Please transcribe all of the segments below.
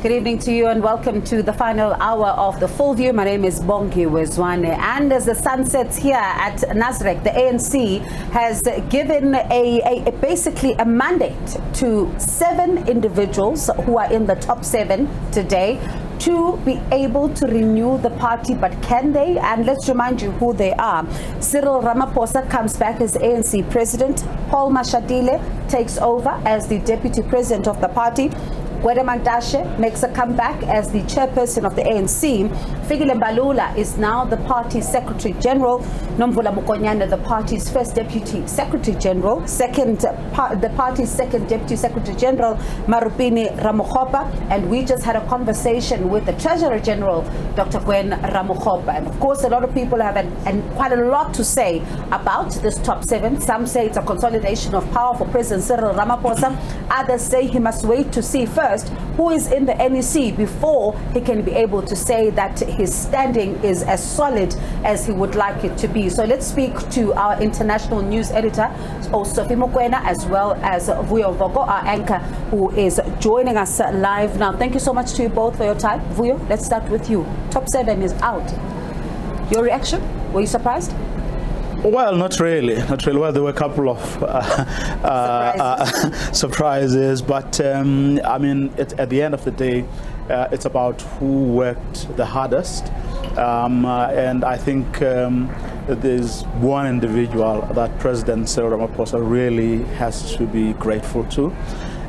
Good evening to you and welcome to the final hour of The Full View. My name is Bongi Wezwane, and as the sun sets here at Nasrec, the ANC has given basically a mandate to 7 individuals who are in the top 7 today to be able to renew the party. But can they? And let's remind you who they are. Cyril Ramaphosa comes back as ANC president. Paul Mashatile takes over as the deputy president of the party. Gwede Mantashe makes a comeback as the chairperson of the ANC. Fikile Mbalula is now the party's secretary general. Nomvula Mokonyane, the party's first deputy secretary general. The party's second deputy secretary general, Marupini Ramokgopa. And we just had a conversation with the treasurer general, Dr. Gwen Ramokgopa. And of course, a lot of people have quite a lot to say about this top 7. Some say it's a consolidation of power for President Cyril Ramaphosa. Others say he must wait to see first who is in the NEC before he can be able to say that his standing is as solid as he would like it to be. So let's speak to our international news editor, Sophie Mokwena, as well as Vuyo Vogo, our anchor, who is joining us live now. Thank you so much to you both for your time. Vuyo, let's start with you. Top 7 is out. Your reaction? Were you surprised? Well, not really. Well, there were a couple of surprises, but I mean, at the end of the day, it's about who worked the hardest, and I think there's one individual that President Cyril Ramaphosa really has to be grateful to,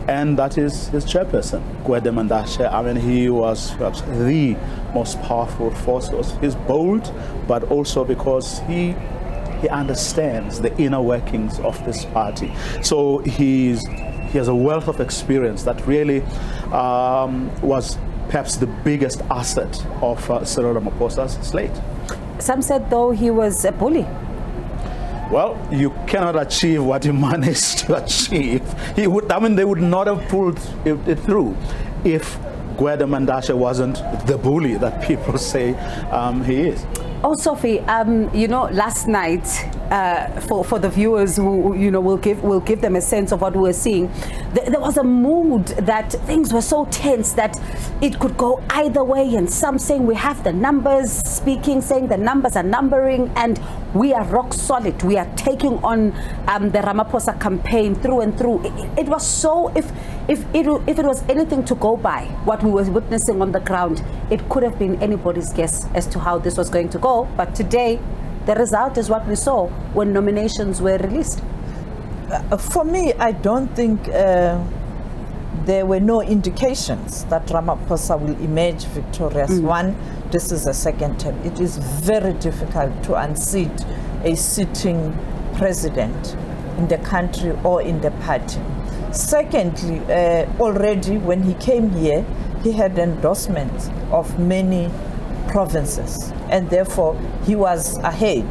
and that is his chairperson, Gwede Mantashe. I mean, he was perhaps the most powerful force. He's bold, but also because he understands the inner workings of this party. So he has a wealth of experience that really was perhaps the biggest asset of Cyril Ramaphosa's slate. Some said, though, he was a bully. Well, you cannot achieve what he managed to achieve. They would not have pulled it through if Gwede Mantashe wasn't the bully that people say he is. Oh, Sophie, you know, last night, for the viewers who, you know, we'll give them a sense of what we were seeing, there was a mood that things were so tense that it could go either way, and some saying we have the numbers, saying the numbers are numbering, and we are rock solid. We are taking on the Ramaphosa campaign through and through. It was so, if it was anything to go by, what we were witnessing on the ground, it could have been anybody's guess as to how this was going to go. But today, the result is what we saw when nominations were released. For me, I don't think there were no indications that Ramaphosa will emerge victorious. One, this is a second term. It is very difficult to unseat a sitting president in the country or in the party. Secondly, already when he came here, he had endorsements of many provinces, and therefore he was ahead.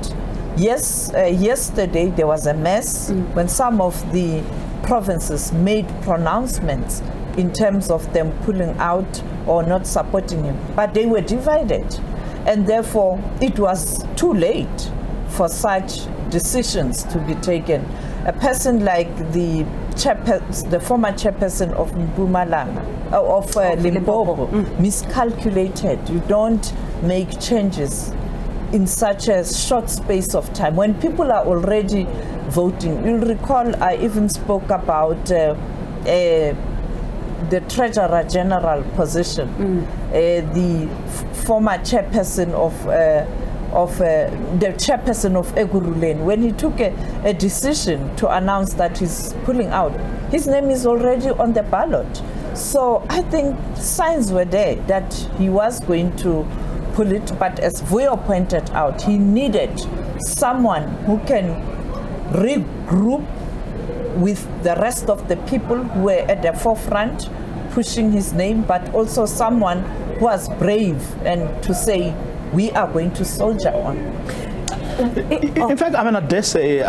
Yes, yesterday there was a mess when some of the provinces made pronouncements in terms of them pulling out or not supporting him, but they were divided, and therefore it was too late for such decisions to be taken. A person like the former chairperson of Mpumalanga, of Limpopo, miscalculated. You don't make changes in such a short space of time when people are already voting. You'll recall I even spoke about the Treasurer General position, the former chairperson of the chairperson of Eguruleni, when he took a decision to announce that he's pulling out, his name is already on the ballot. So I think signs were there that he was going to pull it, but as Vuyo pointed out, he needed someone who can regroup with the rest of the people who were at the forefront pushing his name, but also someone who was brave and to say, we are going to soldier on. In fact, I mean, I dare say,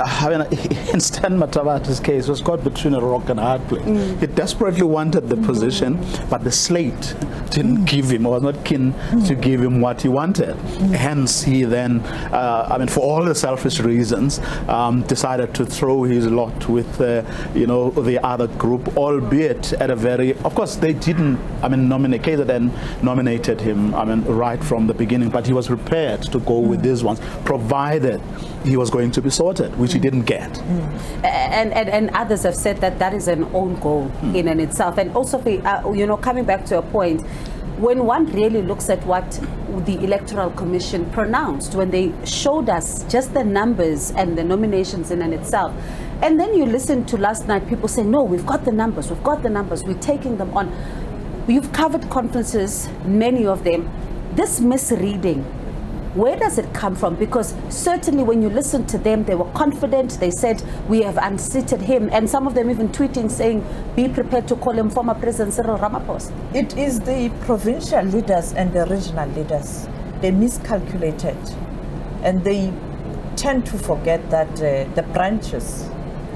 in Stan Matavati's case, was caught between a rock and a hard place. He desperately wanted the position, but the slate didn't give him, or was not keen to give him what he wanted. Hence, he then, for all the selfish reasons, decided to throw his lot with, the other group, albeit at a very, of course, they didn't, nominate Mkhize and nominated him, right from the beginning, but he was prepared to go with these ones, provided he was going to be sorted, which he didn't get. And others have said that is an own goal in and itself. And also, coming back to a point, when one really looks at what the Electoral Commission pronounced, when they showed us just the numbers and the nominations in and itself, and then you listen to last night, people say, no, we've got the numbers, we're taking them on. You've covered conferences, many of them. This misreading, where does it come from? Because certainly when you listen to them, they were confident. They said, we have unseated him. And some of them even tweeting saying, be prepared to call him former President Cyril Ramaphosa. It is the provincial leaders and the regional leaders. They miscalculated. And they tend to forget that the branches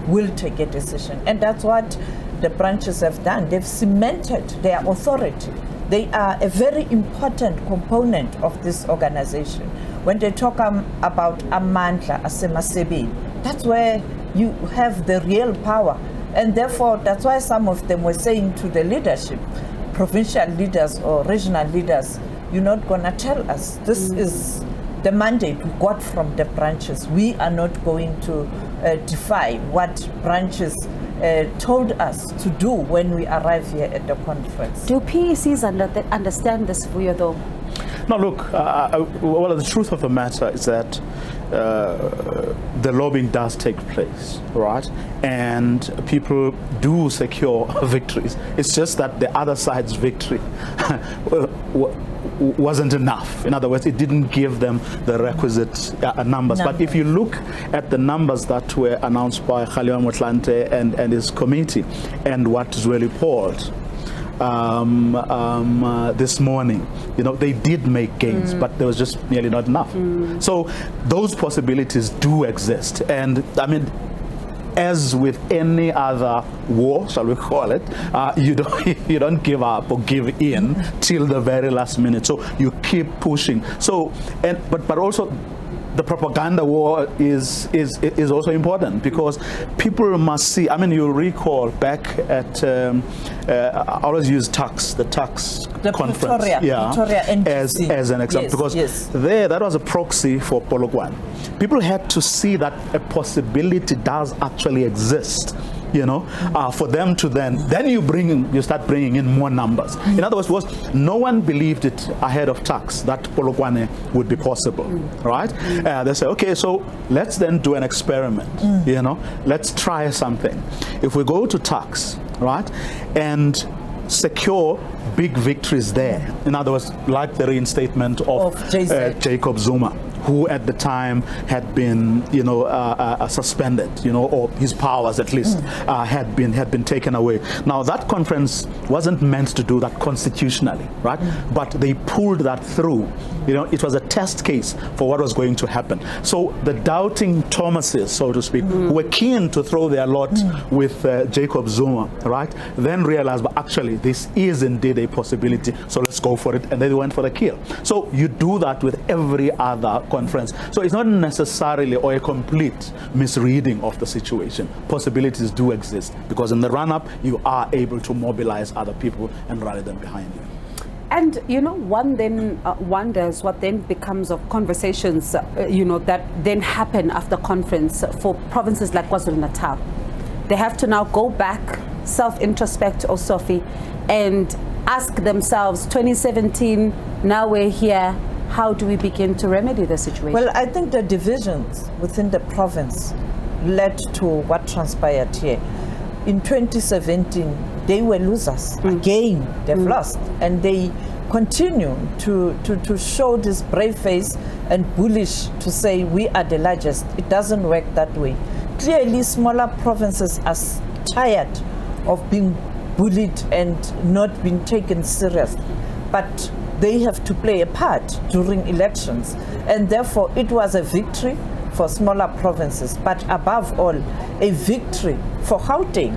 will take a decision. And that's what the branches have done. They've cemented their authority. They are a very important component of this organization. When they talk about Amandla Asemasebi, that's where you have the real power. And therefore, that's why some of them were saying to the leadership, provincial leaders or regional leaders, you're not going to tell us. This is the mandate we got from the branches. We are not going to defy what branches told us to do when we arrive here at the conference. Do PECs understand this for you, though? No, look, well, the truth of the matter is that the lobbying does take place, right? And people do secure victories. It's just that the other side's victory wasn't enough. In other words, it didn't give them the requisite numbers. But if you look at the numbers that were announced by Khaliwa Motlanthe and his committee, and what Zweli polled this morning, they did make gains, but there was just nearly not enough. So those possibilities do exist. And as with any other war, shall we call it, you don't give up or give in till the very last minute. So you keep pushing. So but also the propaganda war is also important, because people must see. You recall back at I always use the tax conference, Pretoria NGC. as an example, because that was a proxy for Polokwane. People had to see that a possibility does actually exist. For them to then you start bringing in more numbers. In other words, no one believed it ahead of tax that Polokwane would be possible, right? They say, okay, so let's then do an experiment. Let's try something. If we go to tax, right, and secure big victories there. In other words, like the reinstatement of Jacob Zuma, who at the time had been, suspended, or his powers at least had been taken away. Now that conference wasn't meant to do that constitutionally, right? But they pulled that through. It was a test case for what was going to happen. So the doubting Thomases, so to speak, who were keen to throw their lot with Jacob Zuma, right? Then realized, but actually this is indeed a possibility. So let's go for it, and they went for the kill. So you do that with every other conference. So it's not necessarily or a complete misreading of the situation. Possibilities do exist, because in the run-up you are able to mobilize other people and rally them behind you. And one then wonders what then becomes of conversations that then happen after conference for provinces like KwaZulu-Natal. They have to now go back, self-introspect, Sophie, and ask themselves, 2017, now we're here, how do we begin to remedy the situation? Well, I think the divisions within the province led to what transpired here. In 2017, they were losers. Again, they've lost. And they continue to show this brave face and bullish to say we are the largest. It doesn't work that way. Clearly, smaller provinces are tired of being bullied and not being taken seriously. But they have to play a part during elections. And therefore, it was a victory for smaller provinces, but above all, a victory for Gauteng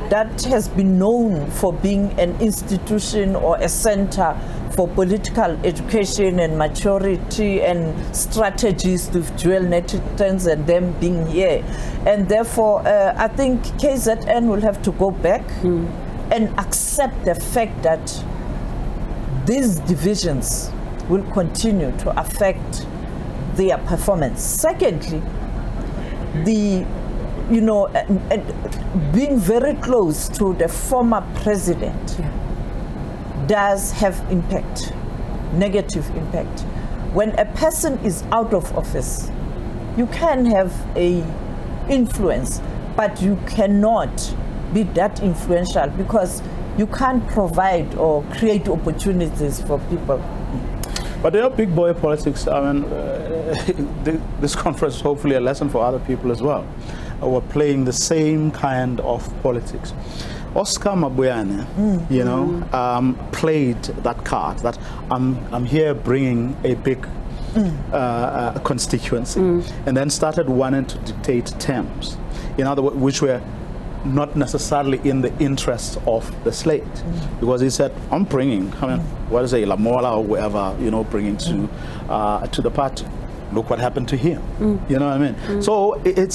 that has been known for being an institution or a center for political education and maturity and strategies with dual netizens and them being here. And therefore, I think KZN will have to go back and accept the fact that these divisions will continue to affect their performance. Secondly, being very close to the former president does have impact, negative impact. When a person is out of office, you can have a influence, but you cannot be that influential because you can't provide or create opportunities for people. But there are big boy politics. I mean, this conference is hopefully a lesson for other people as well. We're playing the same kind of politics. Oscar Mabuyane, played that card that I'm here bringing a big constituency, and then started wanting to dictate terms, in other words, which were not necessarily in the interests of the slate, because he said, I'm bringing, what is it, Lamola or whoever, bringing to the party. Look what happened to him. You know what I mean? So it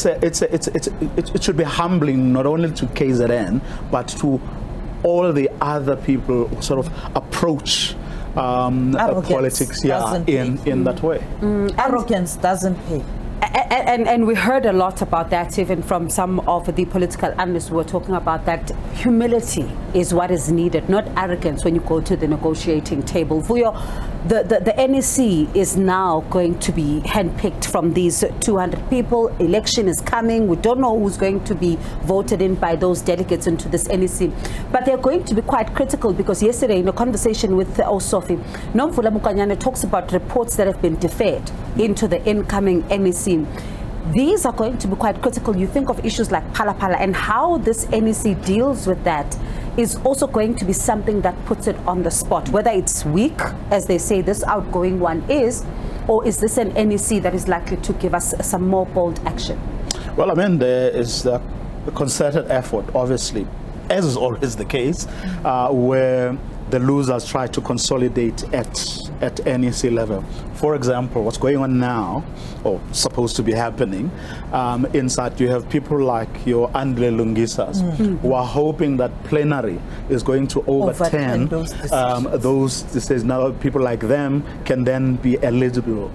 should be humbling not only to KZN but to all the other people who sort of approach politics in that way. Arrogance doesn't pay. And we heard a lot about that even from some of the political analysts who were talking about that humility is what is needed, not arrogance when you go to the negotiating table. The NEC is now going to be handpicked from these 200 people. Election is coming. We don't know who's going to be voted in by those delegates into this NEC. But they're going to be quite critical because yesterday in a conversation with Osofi, Nomvula Mukanyane talks about reports that have been deferred into the incoming NEC. These are going to be quite critical. You think of issues like Phala Phala and how this NEC deals with that is also going to be something that puts it on the spot, whether it's weak, as they say this outgoing one is, or is this an NEC that is likely to give us some more bold action? Well, I mean, there is the concerted effort, obviously, as is always the case, where the losers try to consolidate at NEC level. For example, what's going on now, or supposed to be happening, inside you have people like your Andre Lungisas who are hoping that plenary is going to overturn those decisions. Now people like them can then be eligible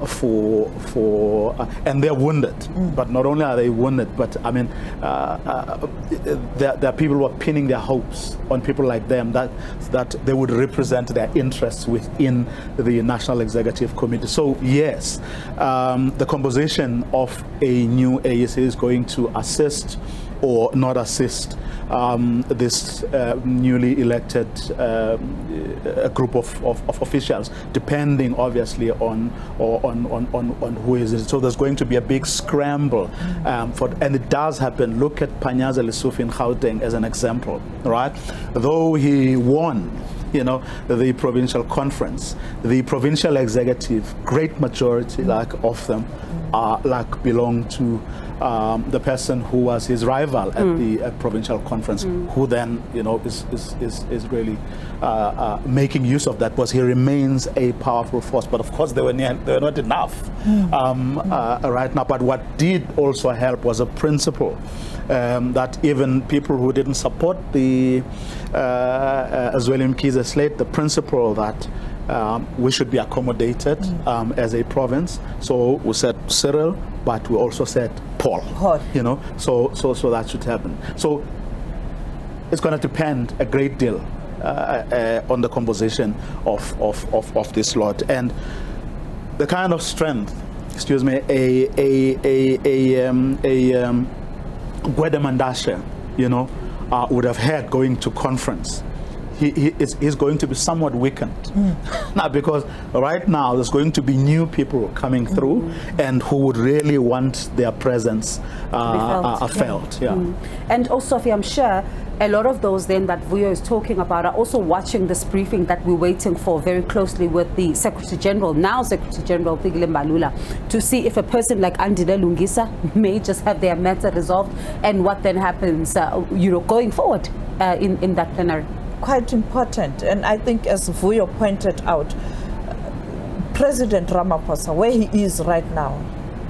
for and they're wounded. But not only are they wounded, but I mean there are people who are pinning their hopes on people like them that they would represent their interests within the National Executive Committee. So yes, the composition of a new AEC is going to assist or not assist this newly elected group of officials, depending obviously on who is it. So there's going to be a big scramble and it does happen. Look at Panyaza Lessufi in Gauteng as an example, right? Though he won the provincial conference, the provincial executive, great majority of them belong to the person who was his rival at the provincial conference, who then is really making use of that, because he remains a powerful force. But of course they were not enough right now. But what did also help was a principle that even people who didn't support the Zweli Mkhize slate, the principle that we should be accommodated as a province. So we said Cyril, but we also said Paul. So that should happen. So it's going to depend a great deal on the composition of this lot and the kind of strength. Excuse me, Gwede Mandashe, would have had going to conference. He's going to be somewhat weakened now, because right now there's going to be new people coming through and who would really want their presence felt. And also, I'm sure a lot of those then that Vuyo is talking about are also watching this briefing that we're waiting for very closely with the Secretary General, now Secretary General Fikile Mbalula, to see if a person like Andile Lungisa may just have their matter resolved, and what then happens, going forward in that plenary. Quite important, and I think as Vuyo pointed out, President Ramaphosa, where he is right now,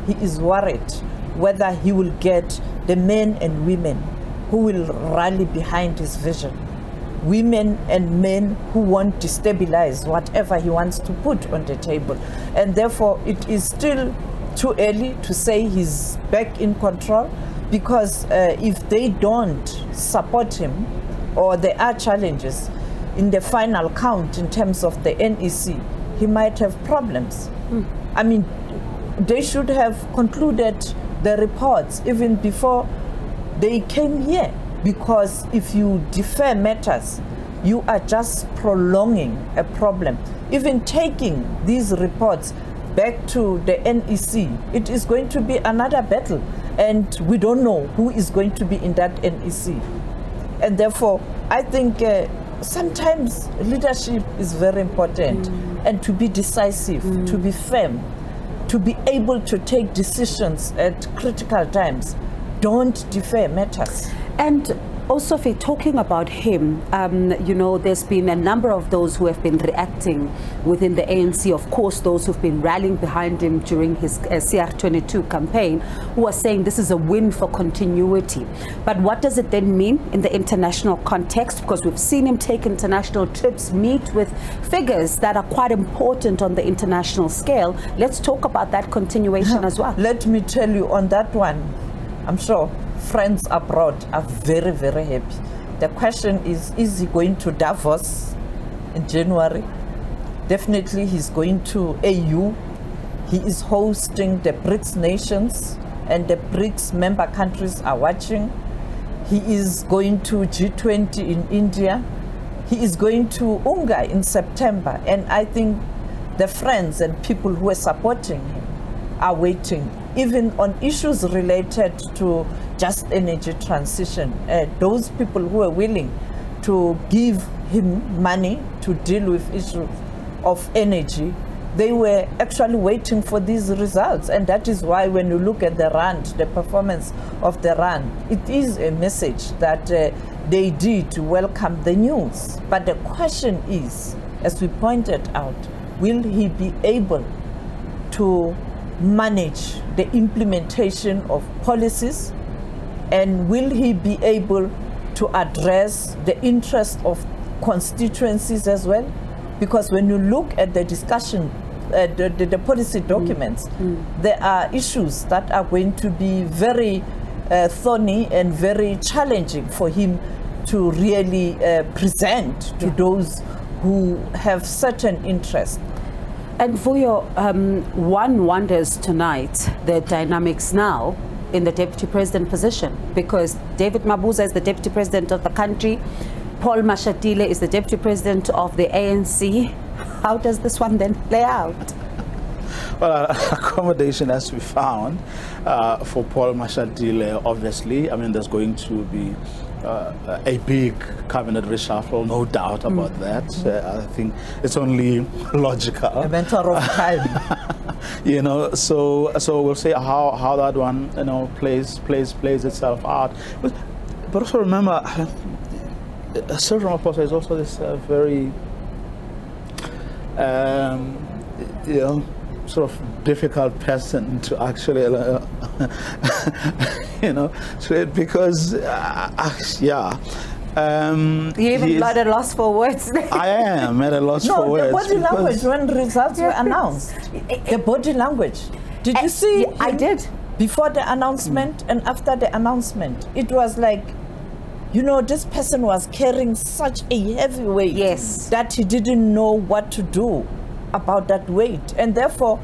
he is worried whether he will get the men and women who will rally behind his vision. Women and men who won't destabilize whatever he wants to put on the table. And therefore, it is still too early to say he's back in control, because if they don't support him, or there are challenges in the final count in terms of the NEC, he might have problems. I mean, they should have concluded the reports even before they came here, because if you defer matters, you are just prolonging a problem. Even taking these reports back to the NEC, it is going to be another battle, and we don't know who is going to be in that NEC. And therefore, I think sometimes leadership is very important, and to be decisive, to be firm, to be able to take decisions at critical times. Don't defer matters. And also, if we're talking about him, there's been a number of those who have been reacting within the ANC, of course, those who've been rallying behind him during his CR22 campaign, who are saying this is a win for continuity. But what does it then mean in the international context? Because we've seen him take international trips, meet with figures that are quite important on the international scale. Let's talk about that continuation as well. Let me tell you on that one, I'm sure friends abroad are very, very happy. The question is he going to Davos in January? Definitely he's going to AU. He is hosting the BRICS nations, and the BRICS member countries are watching. He is going to G20 in India. He is going to UNGA in September. And I think the friends and people who are supporting him are waiting, even on issues related to just energy transition. Those people who are willing to give him money to deal with issues of energy, they were actually waiting for these results. And that is why when you look at the RAND, the performance of the RAND, it is a message that they did welcome the news. But the question is, as we pointed out, will he be able to manage the implementation of policies, and will he be able to address the interest of constituencies as well? Because when you look at the discussion, the policy documents, there are issues that are going to be very thorny and very challenging for him to really present to those who have certain interest. And Vuyo, one wonders tonight the dynamics now in the deputy president position, because David Mabuza is the deputy president of the country, Paul Mashatile is the deputy president of the ANC. How does this one then play out? Well, accommodation has to be found for Paul Mashatile, obviously. I mean, there's going to be a big cabinet reshuffle, no doubt about that. I think it's only logical. A matter of time. So we'll see how that one, plays itself out. But also remember, Cyril Ramaphosa is also this very, sort of difficult person to actually, because, You even at a loss for words. I am at a loss for words. No, the body language when results were announced. The body language. Did you see? I did. Before the announcement and after the announcement, it was like, this person was carrying such a heavy weight, yes, that he didn't know what to do about that weight. And therefore,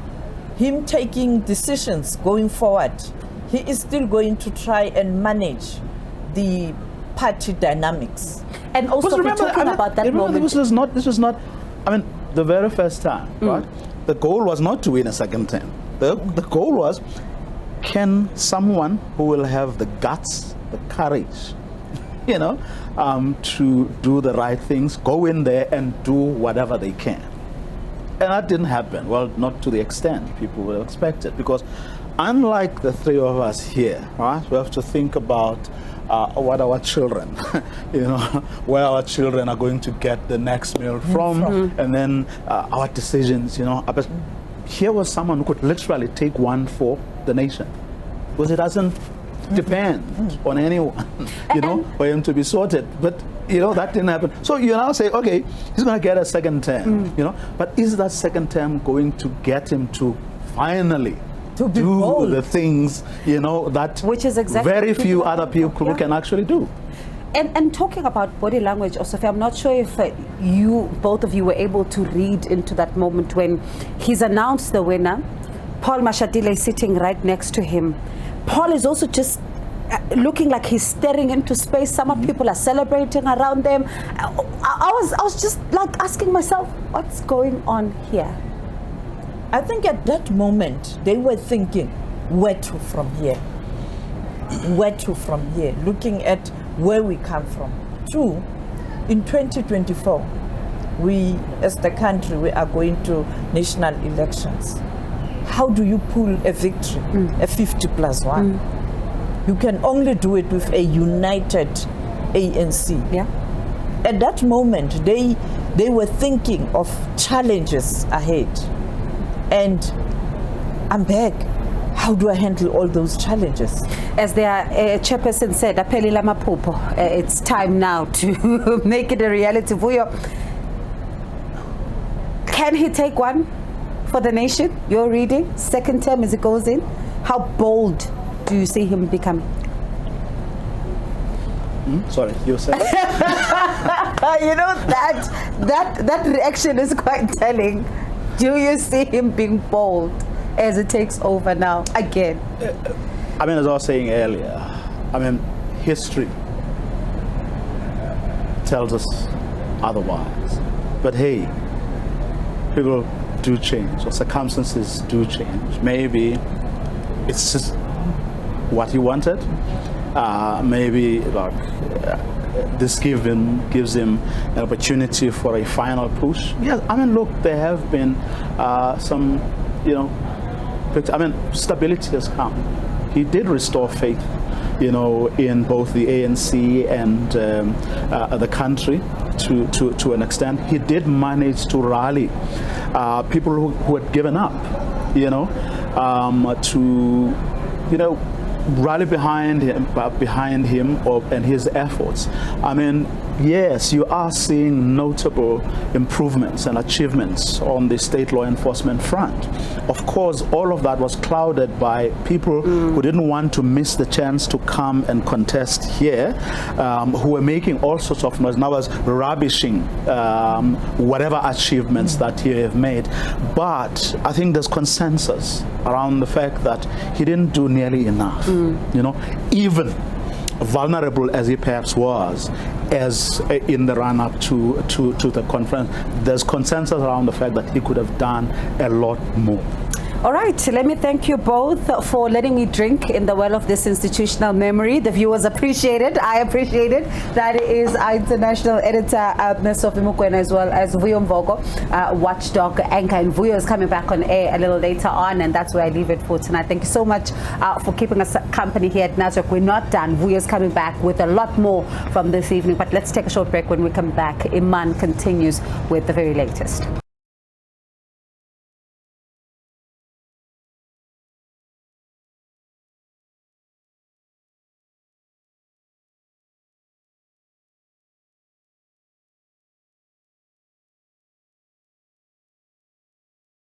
him taking decisions going forward, he is still going to try and manage the party dynamics. And also, we're talking about that moment. This was not, the very first time, right? The goal was not to win a second term. The goal was, can someone who will have the guts, the courage, to do the right things, go in there and do whatever they can. And that didn't happen. Well, not to the extent people would have expected, because unlike the three of us here, right, we have to think about what our children, where our children are going to get the next meal from, and then our decisions, But here was someone who could literally take one for the nation, because it doesn't depend on anyone, for him to be sorted. But that didn't happen. So you now say, okay, he's going to get a second term, but is that second term going to get him to finally do bold, the things, that which is exactly very few other people can actually do? And talking about body language, also, I'm not sure if both of you were able to read into that moment when he's announced the winner. Paul Mashatile is sitting right next to him. Paul is also just looking like he's staring into space. Some people are celebrating around them. I was just like asking myself, what's going on here? I think at that moment they were thinking, where to from here? Where to from here? Looking at where we come from. True, in 2024, we as the country, we are going to national elections. How do you pull a victory, a 50+1? You can only do it with a united ANC. Yeah. At that moment, they were thinking of challenges ahead. And I'm back. How do I handle all those challenges? As their chairperson said, Apelila Mapupo, it's time now to make it a reality. Vuyo, can he take one for the nation? Your reading, second term as it goes in. How bold do you see him becoming? Sorry, you said that reaction is quite telling. Do you see him being bold as it takes over now again? As I was saying earlier, history tells us otherwise. But hey, people do change, or circumstances do change. Maybe it's just what he wanted. Maybe this gives him an opportunity for a final push. Yes, look, there have been some, stability has come. He did restore faith, in both the ANC and the country to an extent. He did manage to rally people who had given up, to rally behind him and his efforts. Yes, you are seeing notable improvements and achievements on the state law enforcement front. Of course, all of that was clouded by people who didn't want to miss the chance to come and contest here, who were making all sorts of noise, now was rubbishing whatever achievements that he have made. But I think there's consensus around the fact that he didn't do nearly enough. Even vulnerable as he perhaps was, as in the run-up to the conference, there's consensus around the fact that he could have done a lot more. All right, let me thank you both for letting me drink in the well of this institutional memory. The viewers appreciate it. I appreciate it. That is our international editor, Sophie Mukwena, as well as Vuyo Mvogo, watchdog anchor. And Vuyo is coming back on air a little later on, and that's where I leave it for tonight. Thank you so much for keeping us company here at Nasrec. We're not done. Vuyo is coming back with a lot more from this evening, but let's take a short break. When we come back, Iman continues with the very latest.